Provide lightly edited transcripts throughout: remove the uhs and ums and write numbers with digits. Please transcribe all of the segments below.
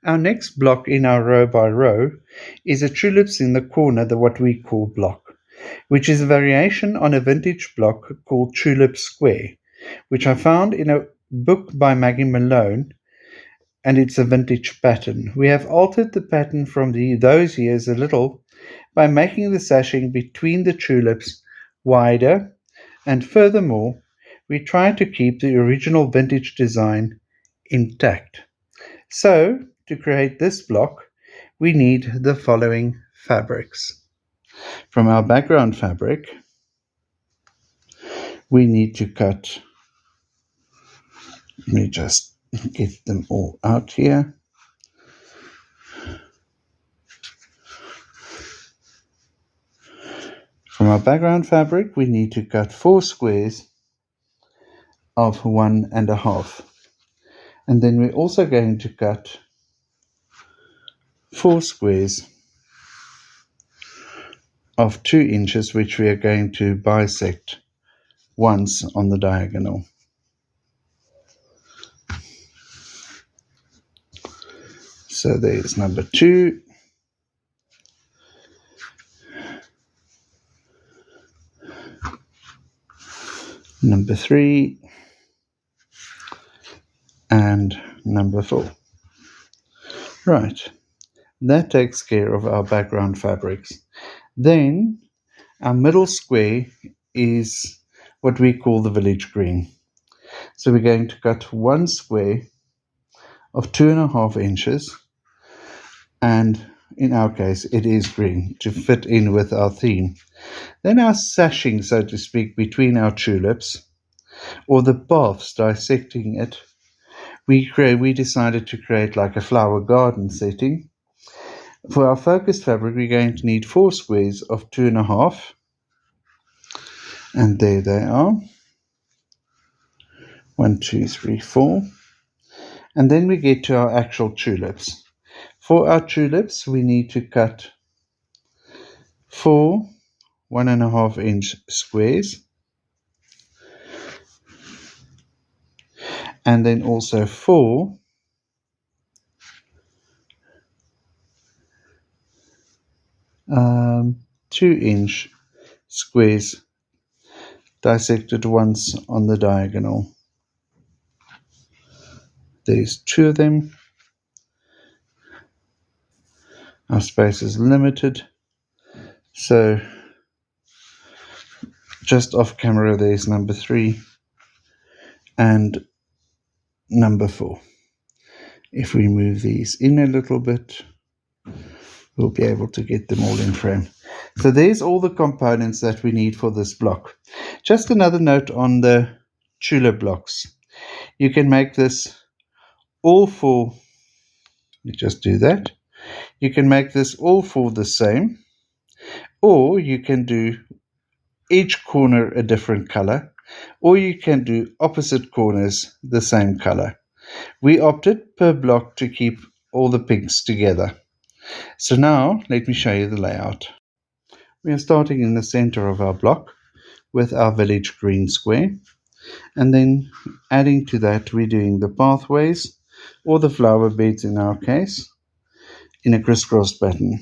Our next block in our row by row is a tulips in the corner, what we call block, which is a variation on a vintage block called Tulip Square, which I found in a book by Maggie Malone, and it's a vintage pattern. We have altered the pattern from those years a little by making the sashing between the tulips wider, and furthermore, we try to keep the original vintage design intact. So, to create this block, we need the following fabrics. From our background fabric, we need to cut, let me just get them all out here. From our background fabric, we need to cut 4 squares of 1.5. And then we're also going to cut 4 squares of 2 inches, which we are going to bisect once on the diagonal. So there's number 2. Number 3. And number 4. Right, that takes care of our background fabrics. Then our middle square is what we call the village green. So we're going to cut 1 square of 2.5 inches, and in our case it is green to fit in with our theme. Then our sashing, so to speak, between our tulips, or the paths dissecting it, we decided to create like a flower garden setting. For our focused fabric, we're going to need 4 squares of 2.5, and there they are. 1, 2, 3, 4. And then we get to our actual tulips. For our tulips, we need to cut 4 1.5 inch squares, and then also 4 2-inch squares dissected once on the diagonal. There's 2 of them. Our space is limited, so just off camera there's number 3 and number 4. If we move these in a little bit, we'll be able to get them all in frame. So there's all the components that we need for this block. Just another note on the tulip blocks. You can make this all for, you just do that. You can make this all for the same, or you can do each corner a different color, or you can do opposite corners the same color. We opted per block to keep all the pinks together. So now let me show you the layout. We are starting in the center of our block with our village green square, and then adding to that we're doing the pathways or the flower beds in our case in a crisscross pattern.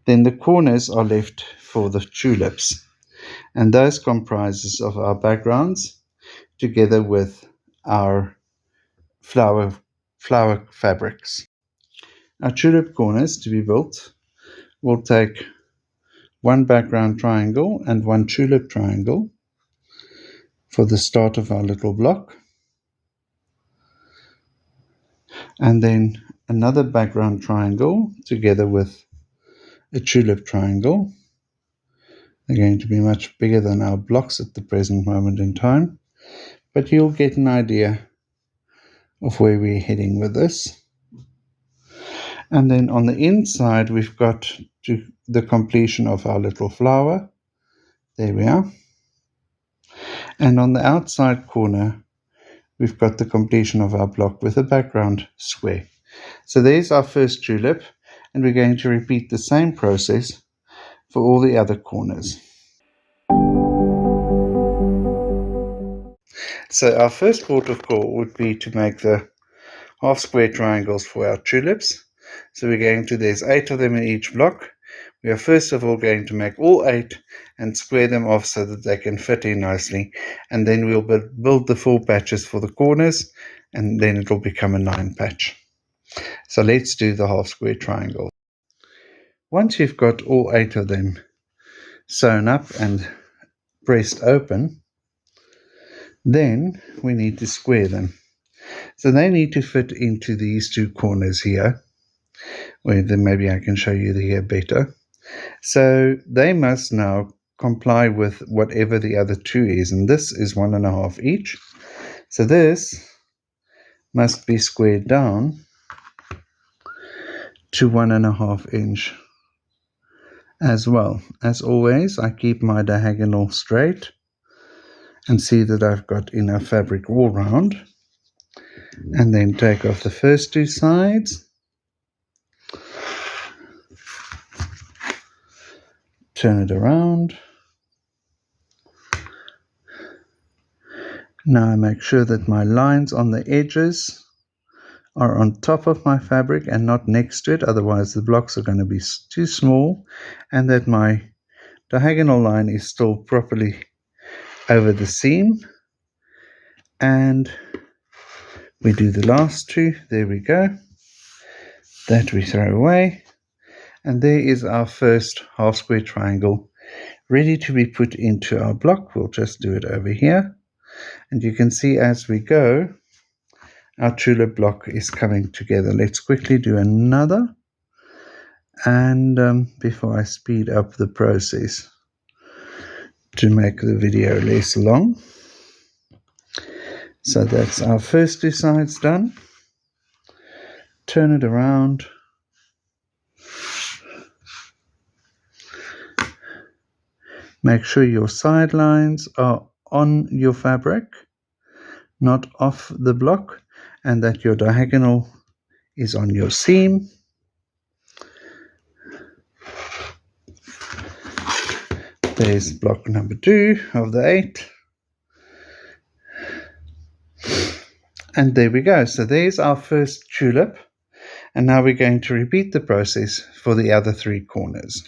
Then the corners are left for the tulips, and those comprises of our backgrounds together with our flower fabrics. Our tulip corners to be built will take 1 background triangle and 1 tulip triangle for the start of our little block, and then another background triangle together with a tulip triangle. They're going to be much bigger than our blocks at the present moment in time, but you'll get an idea of where we're heading with this. And then on the inside we've got to the completion of our little flower. There we are. And on the outside corner we've got the completion of our block with a background square. So there's our first tulip, and we're going to repeat the same process for all the other corners. So our first port of call would be to make the half square triangles for our tulips. So we're going to, there's 8 of them in each block. We are first of all going to make all 8 and square them off so that they can fit in nicely. And then we'll build the 4 patches for the corners, and then it'll become a 9 patch. So let's do the half square triangle. Once you've got all 8 of them sewn up and pressed open, then we need to square them. So they need to fit into these 2 corners here, where then maybe I can show you here better. So they must now comply with whatever the other 2 is, and this is 1.5 each. So this must be squared down to 1.5 inch as well. As always, I keep my diagonal straight and see that I've got enough fabric all round, and then take off the first 2 sides, turn it around. Now I make sure that my lines on the edges are on top of my fabric and not next to it, otherwise the blocks are going to be too small, and that my diagonal line is still properly over the seam. And we do the last 2. There we go. That we throw away. And there is our first half square triangle ready to be put into our block. We'll just do it over here. And you can see as we go, our tulip block is coming together. Let's quickly do another. And before I speed up the process to make the video less long. So that's our first 2 sides done. Turn it around. Make sure your side lines are on your fabric, not off the block, and that your diagonal is on your seam. There's block number 2 of the 8. And there we go. So there's our first tulip. And now we're going to repeat the process for the other 3 corners.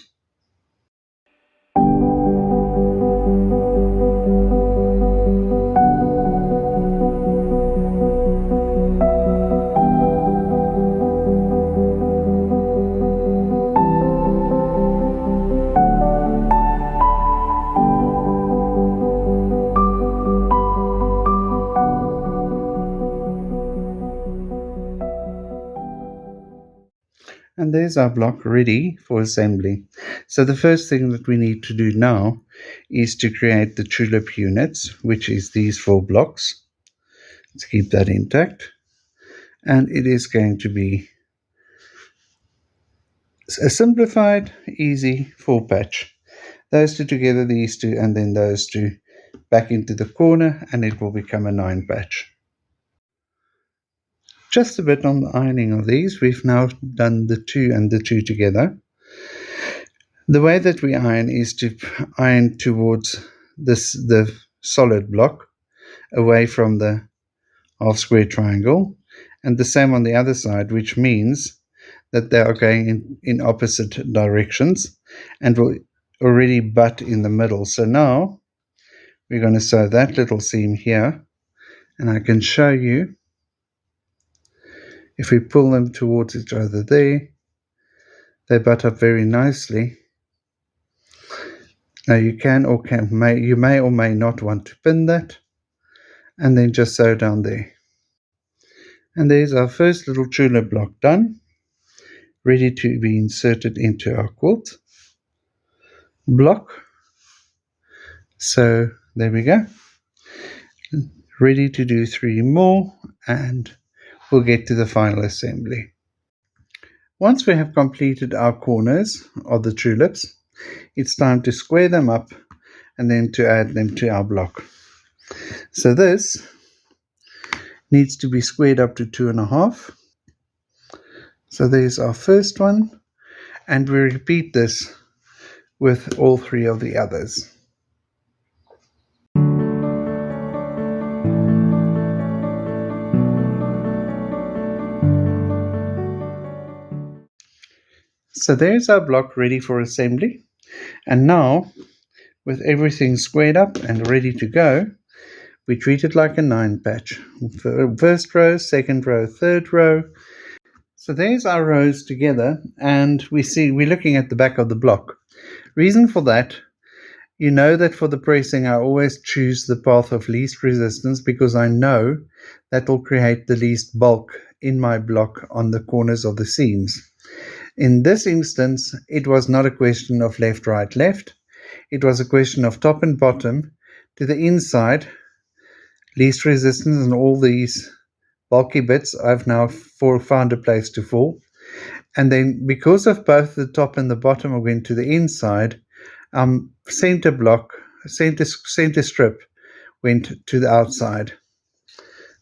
And there's our block ready for assembly. So the first thing that we need to do now is to create the tulip units, which is these 4 blocks. Let's keep that intact. And it is going to be a simplified, easy 4 patch. Those 2 together, these 2, and then those 2 back into the corner, and it will become a 9 patch. Just a bit on the ironing of these. We've now done the 2 and the 2 together. The way that we iron is to iron towards the solid block, away from the half square triangle, and the same on the other side, which means that they are going in opposite directions and will already butt in the middle. So now we're going to sew that little seam here, and I can show you. If we pull them towards each other there, they butt up very nicely. Now you you may or may not want to pin that, and then just sew down there. And there's our first little tulip block done, ready to be inserted into our quilt block. So there we go. Ready to do 3 more, and we'll get to the final assembly. Once we have completed our corners of the tulips, it's time to square them up and then to add them to our block. So this needs to be squared up to 2.5. So there's our first one, and we repeat this with all 3 of the others. So there's our block ready for assembly. And now, with everything squared up and ready to go, we treat it like a 9 patch. First row, second row, third row. So there's our rows together, and we're looking at the back of the block. Reason for that, you know that for the pressing I always choose the path of least resistance because I know that will create the least bulk in my block on the corners of the seams. In this instance, it was not a question of left, right, left. It was a question of top and bottom to the inside, least resistance, and all these bulky bits I've now found a place to fall. And then because of both the top and the bottom are going to the inside, center strip went to the outside.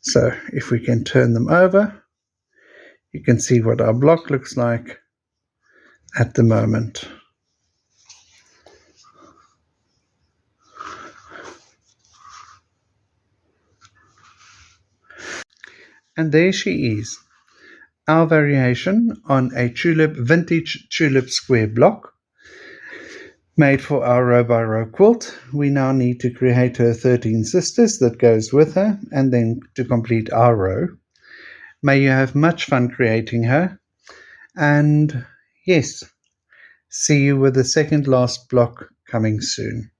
So if we can turn them over, you can see what our block looks like at the moment. And there she is, our variation on a vintage Tulip Square block made for our row by row quilt. We now need to create her 13 sisters that goes with her, and then to complete our row. May you have much fun creating her, and yes, see you with the second last block coming soon.